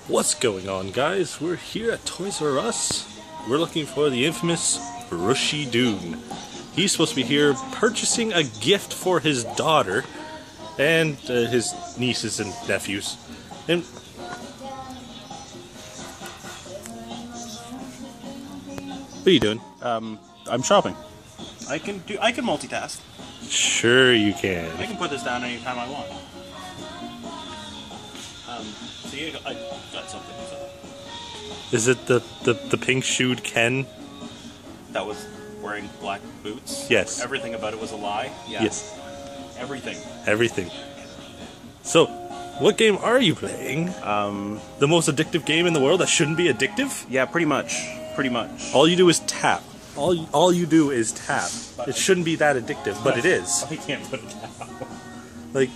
What's going on, guys? We're here at Toys R Us. We're looking for the infamous Rushy Dune. He's supposed to be here purchasing a gift for his daughter and his nieces and nephews. And what are you doing? I'm shopping. I can multitask. Sure you can. I can put this down anytime I want. See, I got something. Is it the pink-shoed Ken? That was wearing black boots? Yes. Everything about it was a lie? Yeah. Yes. Everything. Everything. So, what game are you playing? The most addictive game in the world that shouldn't be addictive? Yeah, pretty much. Pretty much. All you do is tap. All you do is tap. It shouldn't be that addictive, but it is. I can't put it down. Like,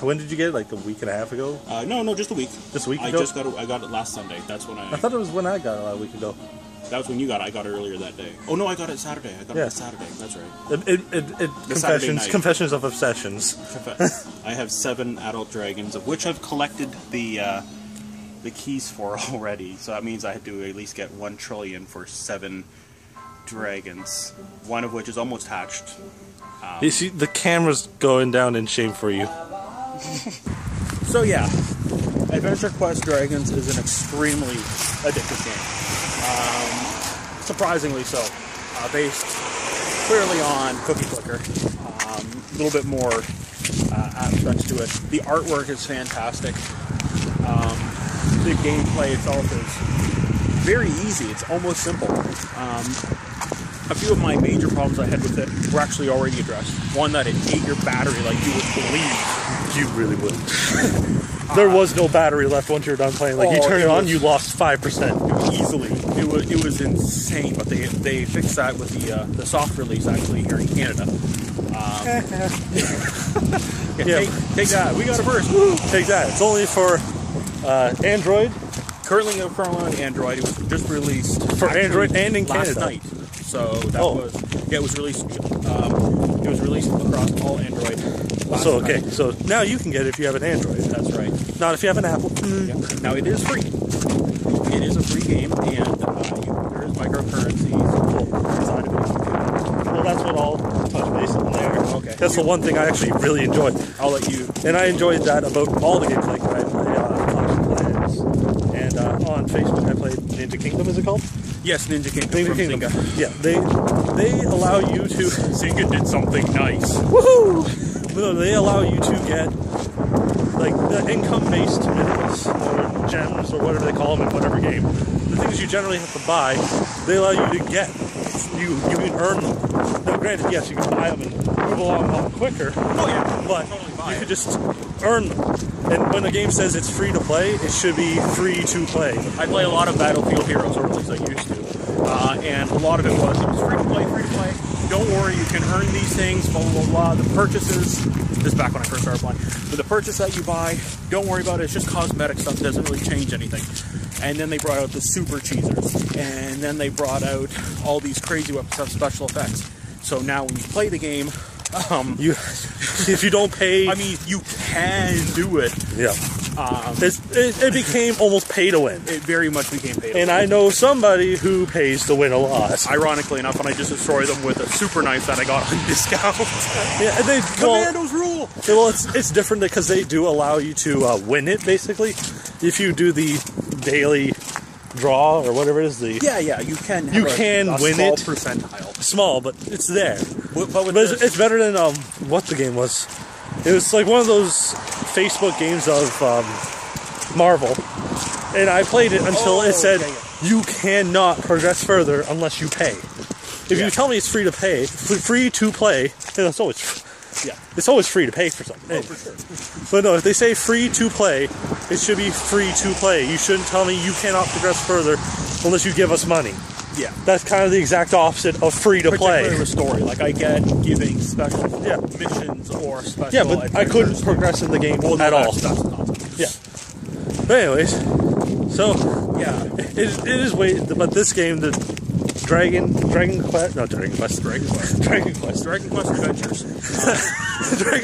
when did you get it? Like a week and a half ago? No, just a week. Just a week I ago? I got it last Sunday. That's when I thought it was when I got it a week ago. That was when you got it. I got it earlier that day. Oh no, I got it Saturday. I got it Saturday. That's right. Confessions of obsessions. I have 7 adult dragons, of which I've collected the keys for already. So that means I had to at least get 1 trillion for 7 dragons. One of which is almost hatched. You see, the camera's going down in shame for you. So yeah, AdventureQuest Dragons is an extremely addictive game. Surprisingly so. Based clearly on Cookie Clicker. A little bit more aspects to it. The artwork is fantastic. The gameplay itself is very easy. It's almost simple. A few of my major problems I had with it were actually already addressed. One, that it ate your battery like you would believe. You really wouldn't. There was no battery left once you were done playing. Like, you turn it on, you lost 5%. Easily. It was insane, but they fixed that with the soft release actually here in Canada. Take that. We got it first. Woo! Take that. It's only for Android. Currently on Android. It was just released for Android and in Canada. Last night. So that it was released. It was released across all Android. So okay, so now you can get it if you have an Android. That's right. Not if you have an Apple. Yeah. Now it is free. It is a free game, and there is microcurrencies inside of it. Well, that's what I'll touch base on there. Okay. That's the one thing I actually really enjoyed. I'll let you. And I enjoyed that about all the games. Like I play Clash of Clans, and on Facebook I played Ninja Kingdom. Is it called? Yes, Ninja Kingdom from Zynga. Yeah, they allow you to... Zynga did something nice. Woohoo! No, they allow you to get, like, the income-based minerals, or gems, or whatever they call them in whatever game. The things you generally have to buy, they allow you to get. You can earn them. Now, granted, yes, you can buy them and move along a lot quicker. Oh, yeah. But totally you could just earn them. And when the game says it's free to play, it should be free to play. I play a lot of Battlefield Heroes, or at least I used to. And a lot of it was free to play, free to play. Don't worry, you can earn these things, blah, blah, blah. The purchases, this is back when I first started playing, but the purchase that you buy, don't worry about it, it's just cosmetic stuff, it doesn't really change anything. And then they brought out the super cheesers, and then they brought out all these crazy weapons of special effects. So now when you play the game, if you don't pay... I mean, you can do it. Yeah. It became almost pay to win. It very much became pay to win. And I know somebody who pays to win a lot. Ironically enough, and I just destroy them with a super knife that I got on discount. Yeah, Commandos rule! Well, it's different because they do allow you to win it, basically. If you do the daily draw, or whatever it is. Yeah, you can win it. Small percentile. Small, but it's there. But it's better than, what the game was. It was like one of those Facebook games of Marvel, and I played it until it said you cannot progress further unless you pay. If you tell me it's free to play, then it's always free to pay for something. Oh, for sure. But no, if they say free to play, it should be free to play. You shouldn't tell me you cannot progress further unless you give us money. Yeah. That's kind of the exact opposite of free to play. Particularly the story. Like, I get giving special missions or special... Yeah, but I couldn't progress in the game at all. That's nonsense. Yeah. But anyways, so, yeah, it is weird, but this game, the Dragon Quest Adventures. Dragon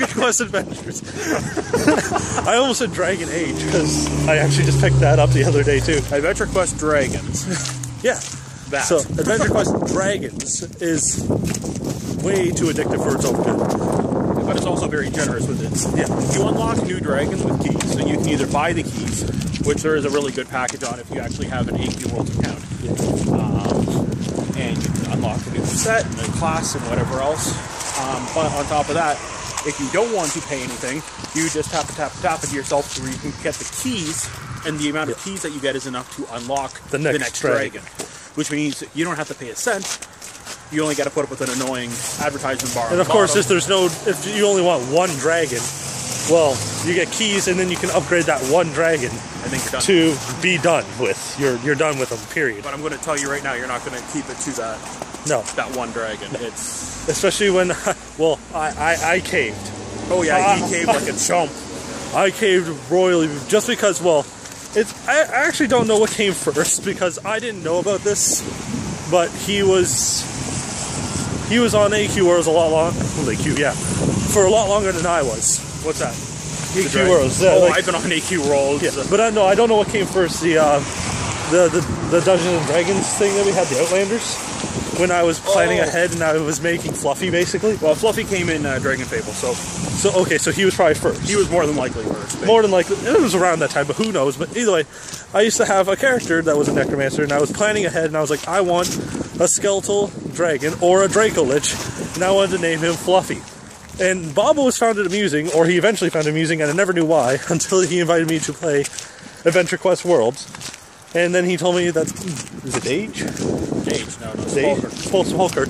Quest Adventures. I almost said Dragon Age because I actually just picked that up the other day too. AdventureQuest Dragons. Yeah. That. So AdventureQuest Dragons is way too addictive for its own good. But it's also very generous with it. Yeah. You unlock new dragons with keys, so you can either buy the keys, which there is a really good package on if you actually have an AQ Worlds account. And you can unlock a new set and a class and whatever else. But on top of that, if you don't want to pay anything, you just tap it yourself so you can get the keys, and the amount of keys that you get is enough to unlock the next dragon. Which means you don't have to pay a cent. You only got to put up with an annoying advertisement bar. And of course, if you only want one dragon, well, you get keys, and then you can upgrade that one dragon to be done with. You're done with them. Period. But I'm going to tell you right now, you're not going to keep it to that. No. That one dragon. It's especially when I caved. Oh yeah, he caved like a chump. I caved royally just because. Well, I actually don't know what came first because I didn't know about this, but he was on AQ Worlds a lot for a lot longer than I was. What's that? AQ Worlds. Yeah, I've been on AQ Worlds. Yeah, but I don't know what came first. The Dungeons and Dragons thing that we had, the Outlanders. When I was planning ahead and I was making Fluffy, basically. Well, Fluffy came in Dragon Fable, so he was probably first. He was more than likely first. More than likely, it was around that time, but who knows? But either way, I used to have a character that was a necromancer, and I was planning ahead, and I was like, I want a skeletal dragon or a Draco Lich, and I wanted to name him Fluffy. And Bob always found it amusing, or he eventually found it amusing, and I never knew why until he invited me to play AdventureQuest Worlds. And then he told me that, is it Age? No, Spolker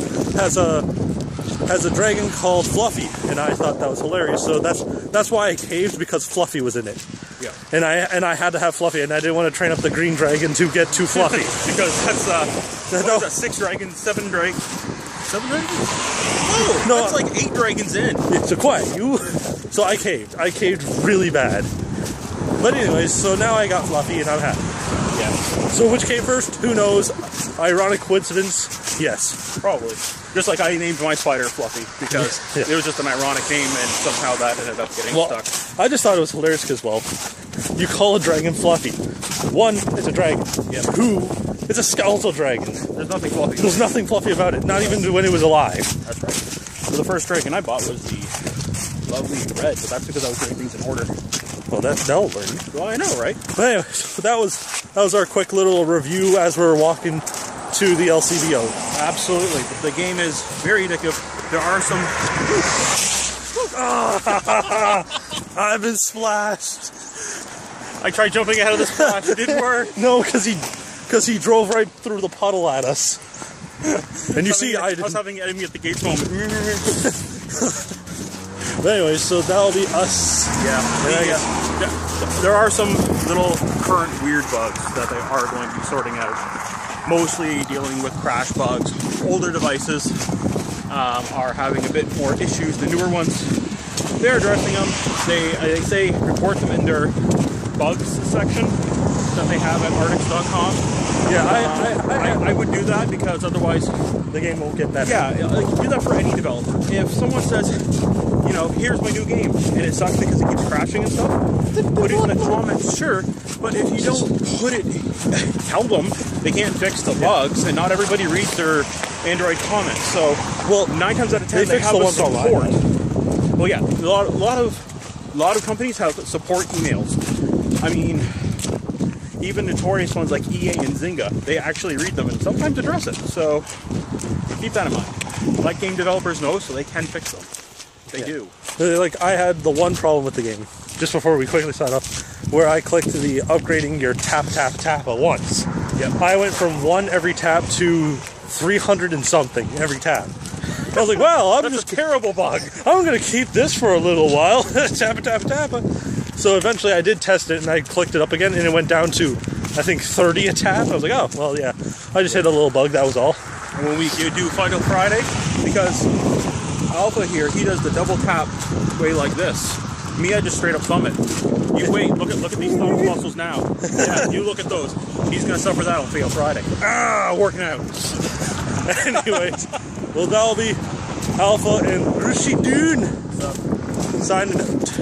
has a dragon called Fluffy, and I thought that was hilarious. So that's why I caved, because Fluffy was in it. Yeah. And I had to have Fluffy, and I didn't want to train up the green dragon to get to Fluffy. Because that's 6 dragons, 7 dragons. 7 dragons? No, that's like 8 dragons in. So quiet, So I caved. I caved really bad. But anyways, so now I got Fluffy, and I'm happy. Yeah. So which came first? Who knows? Ironic coincidence? Yes. Probably. Just like I named my spider Fluffy, because it was just an ironic name, and somehow that ended up getting stuck. I just thought it was hilarious because, you call a dragon Fluffy. 1, it's a dragon. Yeah. 2, it's a skeletal dragon. There's nothing fluffy. There's nothing fluffy about it, not even when it was alive. That's right. So the first dragon I bought was the lovely red, but that's because I was doing things in order. Well, that'll learn you. Well, I know, right? But anyway, so that was our quick little review as we're walking to the LCBO. Absolutely. The game is very addictive. There are some... I've been splashed. I tried jumping ahead of the splash. It didn't work. No, because he drove right through the puddle at us. And you see, I was having enemy at the gates moment. But anyway, so that'll be us. Yeah. There are some little current weird bugs that they are going to be sorting out. Mostly dealing with crash bugs. Older devices are having a bit more issues. The newer ones, they're addressing them. They say report them in their bugs section that they have at artix.com. Yeah, I would do that, because otherwise the game won't get better. Yeah, do that for any developer. If someone says, here's my new game, and it sucks because it keeps crashing and stuff, put it in the comments, sure. But if you don't tell them they can't fix the bugs, and not everybody reads their Android comments. So, 9 times out of 10 they have a support. Well, yeah, a lot of companies have support emails. I mean, even notorious ones like EA and Zynga, they actually read them and sometimes address it. So keep that in mind. Let game developers know so they can fix them. They do. Like, I had the one problem with the game, just before we quickly sign off, where I clicked the upgrading your tap at once. Yep. I went from 1 every tap to 300 and something every tap. I was like, well, that's a terrible bug. I'm going to keep this for a little while. Tap. So eventually I did test it, and I clicked it up again, and it went down to, I think, 30 a tap. I was like, oh, well, yeah. I just hit a little bug, that was all. And when we do Final Friday, because Alpha here, he does the double tap way like this. Me, I just straight up thumb it. You wait, look at these thumb muscles now. Yeah, you look at those. He's going to suffer that on Fail Friday. Working out. Anyways, well, that'll be Alpha and Rushi Dune signing out.